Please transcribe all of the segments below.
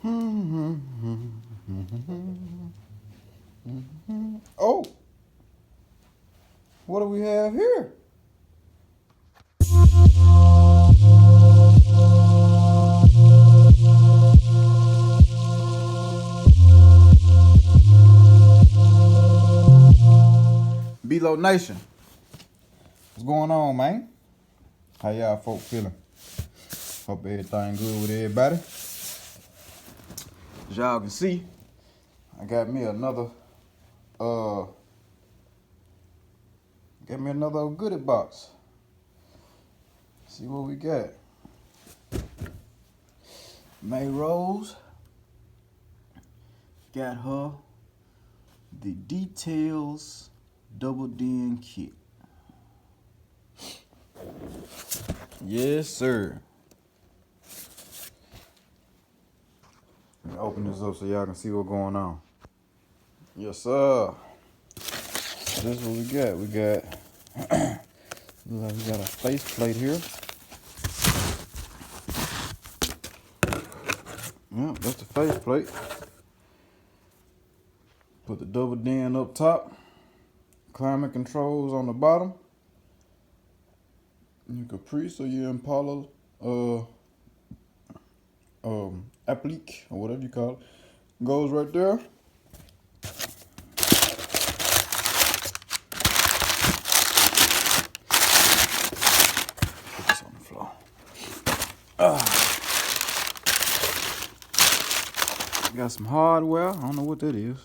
Oh, what do we have here? Below Nation, what's going on, man? How y'all folk feeling? Hope everything good with everybody. As y'all can see, I got me another goodie box. See what we got. May Rose got her the Details Double Den kit. Yes, sir. Let me open this up so y'all can see what's going on. Yes, sir. This is what we got. We got we got a face plate here. Yeah, that's the face plate. Put the double den up top. Climate controls on the bottom. Your Caprice or your Impala applique or whatever you call it goes right there. Put this on the floor. Got some hardware. I don't know what that is.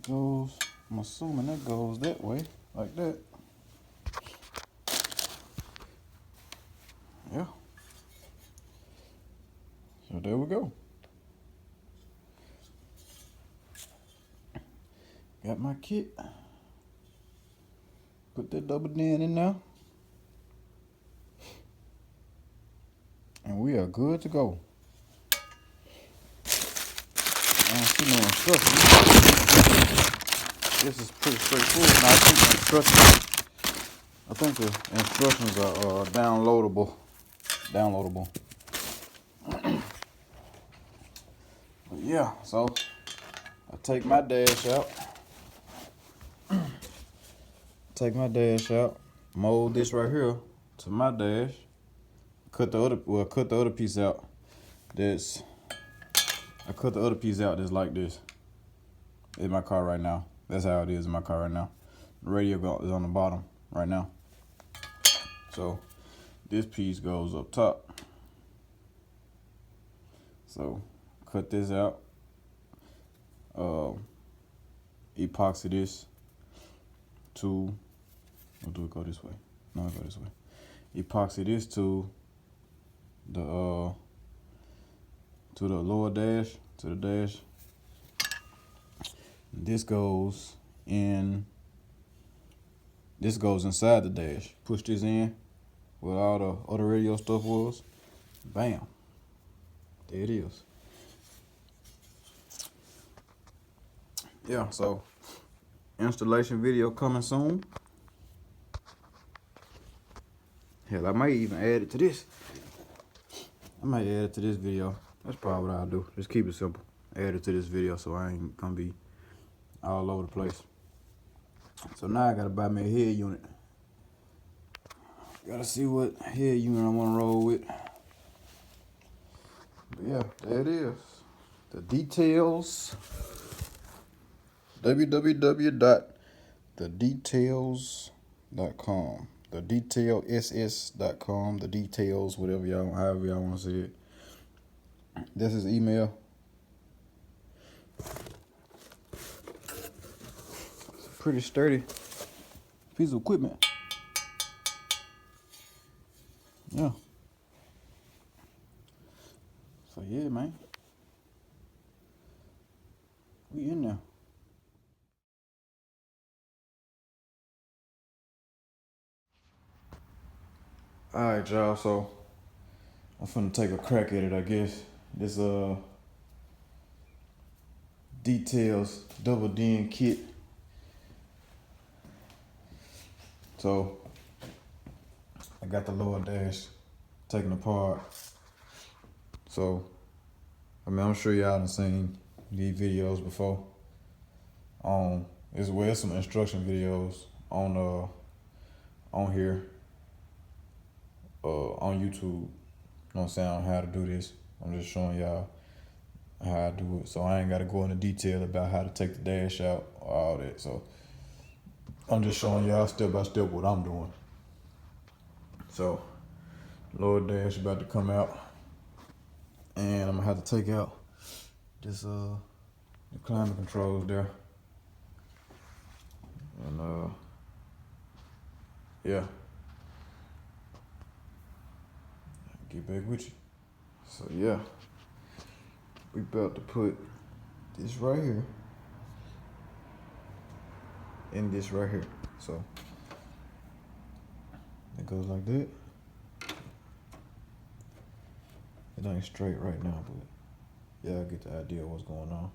Goes. I'm assuming that goes that way, like that. Yeah. So there we go. Got my kit. Put that double den in there. And we are good to go. I don't see no instructions. This is pretty straightforward. Now, I think the instructions are downloadable. But yeah, so I take my dash out. Mold this right here to my dash. Cut the other piece out. I cut the other piece out that's like this in my car right now. That's how it is in my car right now. The radio is on the bottom right now. So this piece goes up top. So cut this out. Epoxy this to, or do it go this way? No, it go this way. Epoxy this to the lower dash, to the dash. This goes inside the dash. Push this in where all the other radio stuff was. Bam. There it is. Yeah, so installation video coming soon. Hell, I might even add it to this. Video. That's probably what I'll do. Just keep it simple. Add it to this video so I ain't gonna be all over the place. So now I gotta buy me a head unit. Gotta see what head unit I wanna roll with. But yeah, there it is. The Details. www.thedetails.com. thedetailss.com. The details, however y'all want to say it. This is email. It's a pretty sturdy piece of equipment. Yeah. So yeah, man. We in there. Alright, y'all, so I'm finna take a crack at it, I guess. This Details Double Den kit. So I got the lower dash taken apart. So I mean, I'm sure y'all done seen these videos before. There's some instruction videos on here, on YouTube. You know what I'm saying, on how to do this. I'm just showing y'all how I do it. So I ain't gotta go into detail about how to take the dash out or all that. So I'm just showing y'all step by step what I'm doing. So lower dash about to come out, and I'm gonna have to take out this the climate controls there. And yeah, get back with you. So yeah, we about to put this right here and this right here. So it goes like that. It ain't straight right now, but yeah, I get the idea of what's going on.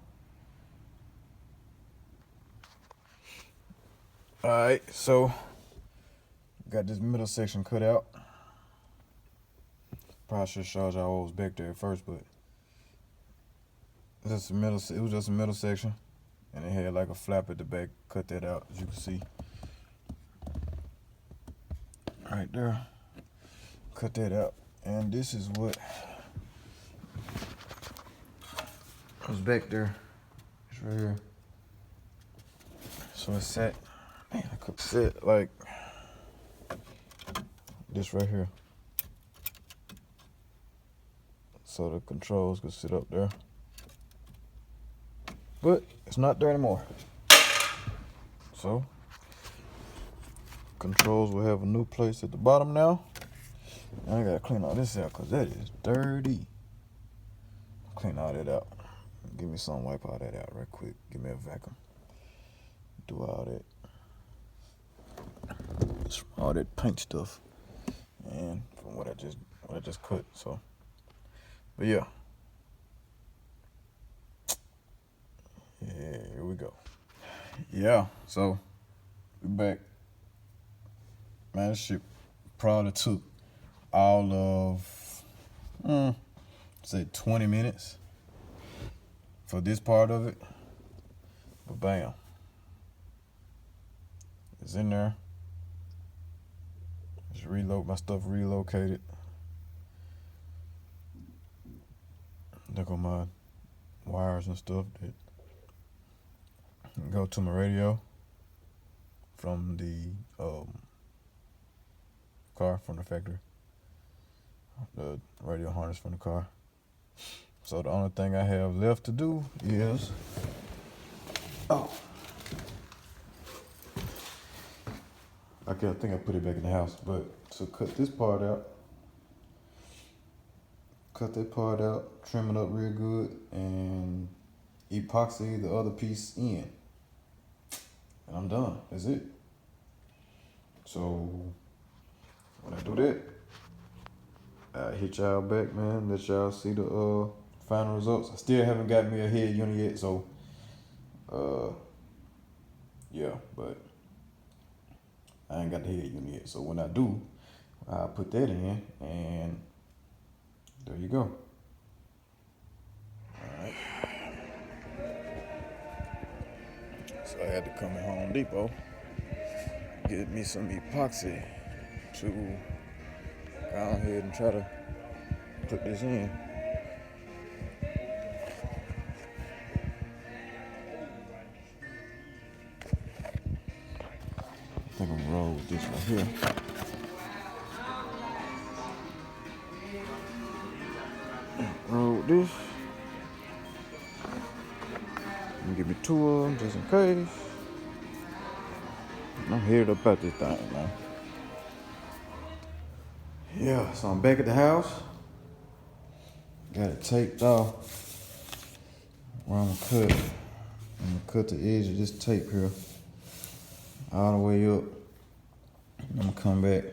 Alright, so got this middle section cut out. Probably should show y'all what was back there at first, but it was just a middle section, and it had like a flap at the back. Cut that out, as you can see. Right there. Cut that out. And this is what was back there. It's right here. So it's set. Man, I could set like this right here. So the controls could sit up there. But it's not there anymore. So controls will have a new place at the bottom now. And I gotta clean all this out because that is dirty. Clean all that out. Give me some, wipe all that out right quick. Give me a vacuum. Do all that. All that paint stuff. And from what I just cut. So, but yeah. Yeah, here we go. Yeah, so we back. Man, this shit probably took all of say 20 minutes for this part of it. But bam. It's in there. Just my stuff relocated. Look at my wires and stuff that go to my radio from the car, from the factory. The radio harness from the car. So the only thing I have left to do is I think I put it back in the house, but to cut this part out, cut that part out, trim it up real good, and epoxy the other piece in. And I'm done. That's it. So when I do that, I hit y'all back, man. Let y'all see the final results. I still haven't got me a head unit yet, so yeah, but I ain't got the head unit yet. So when I do, I'll put that in, and there you go. Alright. So I had to come to Home Depot, get me some epoxy to go ahead and try to put this in. I think I'm gonna roll with this right here. Roll with this. And give me 2 of them just in case. I'm headed up at this thing, man. Yeah, so I'm back at the house. Got it taped off. Where I'm gonna cut the edge of this tape here all the way up. I'm gonna come back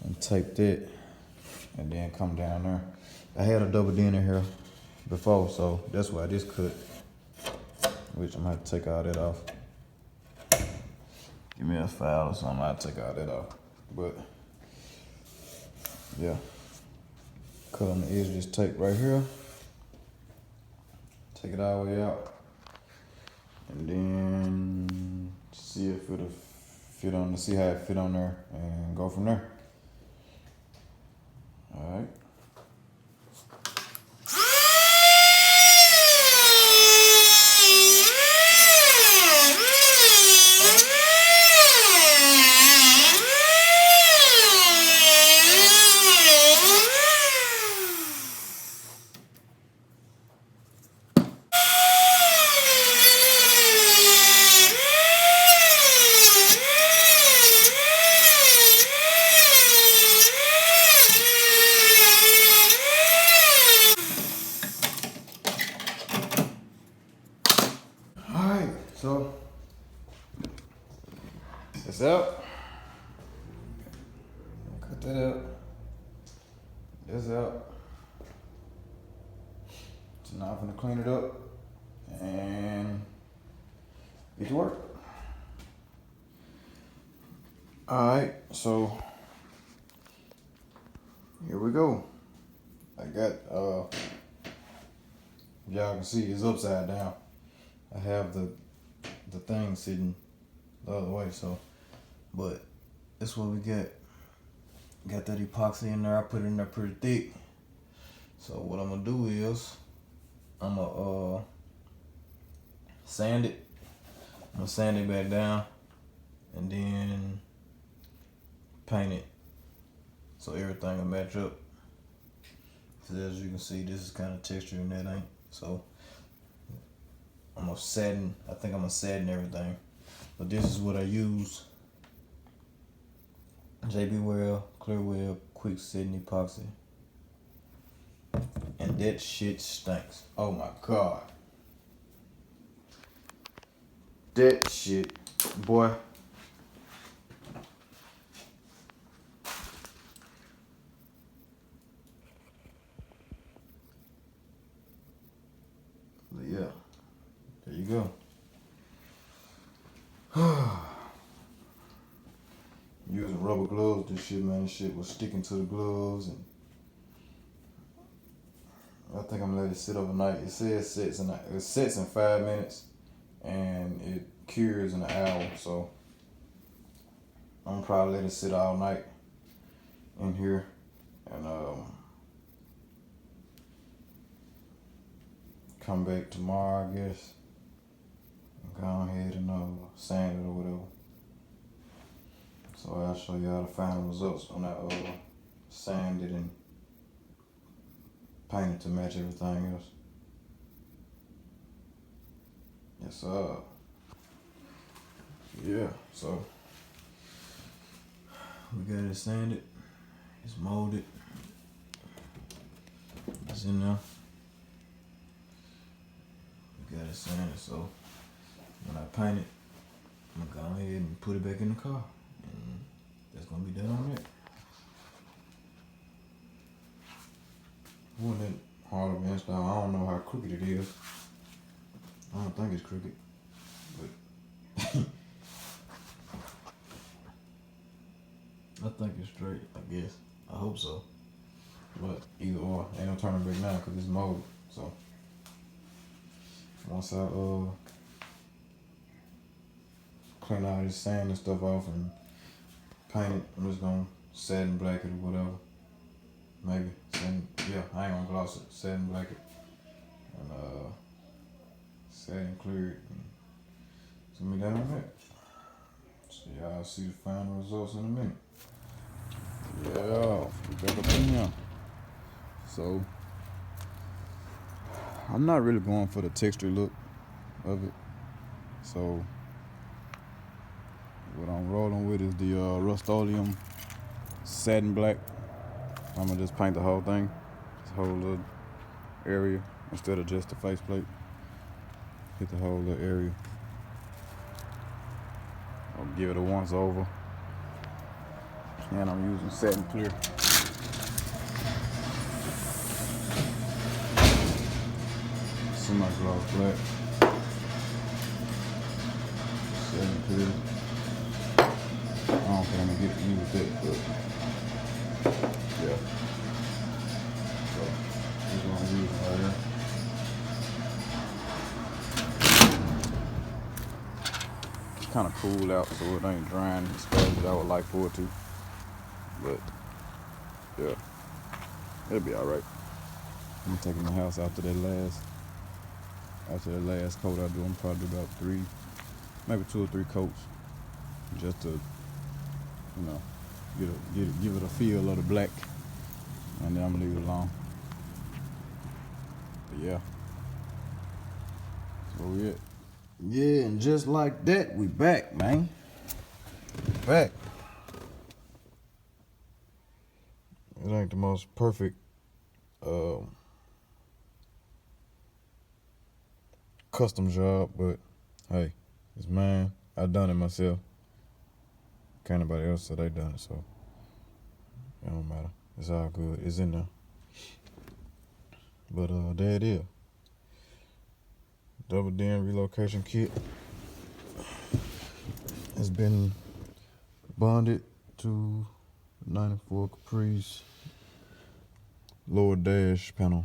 and tape that, and then come down there. I had a double D in here before, so that's why this cut, which I'm gonna have to take all that off. give me a file or something, I'll take all that off. But yeah, cut on the edge of this tape right here. Take it all the way out. And then see if it'll fit on, see how it fit on there and go from there. All right. So it's out. Cut that out. That's out. So now I'm gonna clean it up and get to work. Alright, so here we go. I got y'all can see it's upside down. I have the thing sitting the other way, so, but that's what we got. Got that epoxy in there. I put it in there pretty thick. So what I'm gonna do is I'm gonna sand it. I'm gonna sand it back down and then paint it so everything will match up. So as you can see, this is kind of texture and that ain't. So I'm gonna satin, I think I'm gonna satin everything. But this is what I use. JB Weld, Clear Weld, Quick Setting Epoxy. And that shit stinks. Oh my God. That shit, boy. But yeah. There you go. Using rubber gloves, this shit, man, this shit was sticking to the gloves, and I think I'm gonna let it sit overnight. It says it sets in 5 minutes, and it cures in an hour. So I'm gonna probably let it sit all night in here, and come back tomorrow, I guess. Go ahead and sand it or whatever. So I'll show y'all the final results when I sand it and paint it to match everything else. Yes, sir. Yeah, so we got it sanded. It's molded. It's in there. We got it sanded, so when I paint it, I'm gonna go ahead and put it back in the car. And that's gonna be done on that. Wasn't that hard to install? I don't know how crooked it is. I don't think it's crooked, but I think it's straight, I guess. I hope so. But either or, ain't no turning back now because it's molded. So once I clean all this sand and stuff off and paint it, I'm just gonna satin black it or whatever. Maybe satin, yeah, I ain't gonna gloss it. Satin black it and satin clear it. And it's gonna be done on that. So y'all see the final results in a minute. Yeah, we back up in here. So I'm not really going for the texture look of it. So what I'm rolling with is the Rust-Oleum satin black. I'm gonna just paint the whole thing, this whole little area instead of just the faceplate. Hit the whole little area. I'll give it a once over. And I'm using satin clear. Semi-gloss black. Satin clear. don't think I'm gonna get to use it, but yeah. So this is what I'm using right here. It's kind of cool out, so it ain't drying as fast as I would like for it to. But yeah, it'll be all right. I'm taking the house after that last coat I do. I'm probably do about 3, maybe 2 or 3 coats, just to, you know, give it a feel of the black, and then I'm gonna leave it alone. But yeah, that's where we at. Yeah, and just like that, we back, man. Back. It ain't the most perfect custom job, but hey, it's mine. I done it myself. Can't nobody else say they done it, so it don't matter. It's all good. It's in there. But there it is. Double den relocation kit. It's been bonded to 94 Caprice lower dash panel.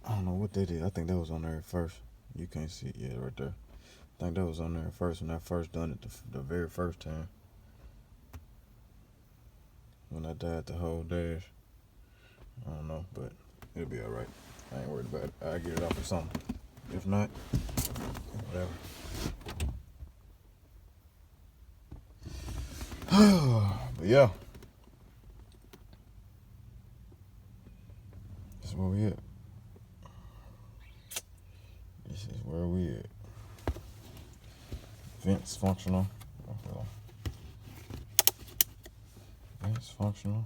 I don't know what they did. I think that was on there at first. You can't see it yet right there. I think that was on there at first when I first done it the very first time. When I dyed the whole dash. I don't know, but it'll be alright. I ain't worried about it. I'll get it off or something. If not, whatever. But yeah. That's where we at. This is where we at. Vents functional. Vents functional.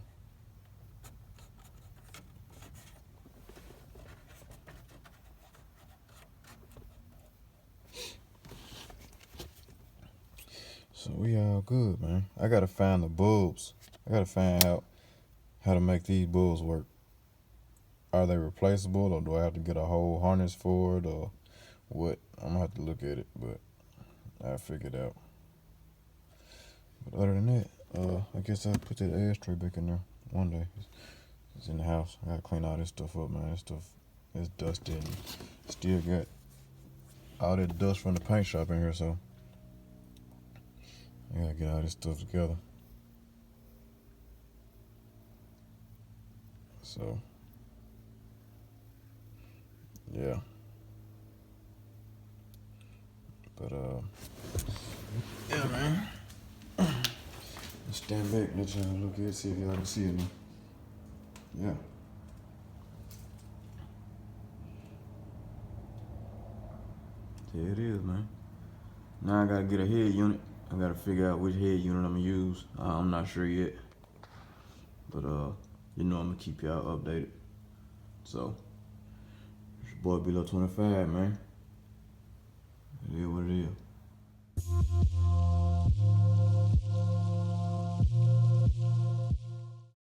So we all good, man. I gotta find the bulbs. I gotta find out how to make these bulbs work. Are they replaceable, or do I have to get a whole harness for it, or what? I'm gonna have to look at it, but I'll figure it out. But other than that, I guess I'll put that ashtray back in there one day. It's in the house. I gotta clean all this stuff up, man. This stuff is dusty and still got all that dust from the paint shop in here, so I gotta get all this stuff together. So, yeah. But, yeah, man. Let's stand back and let y'all look at it, see if y'all can see it now. Yeah. There it is, man. Now I gotta get a head unit. I gotta figure out which head unit I'm gonna use. I'm not sure yet. But, you know I'm gonna keep y'all updated. So, it's your boy Below 25, man. It is what it is.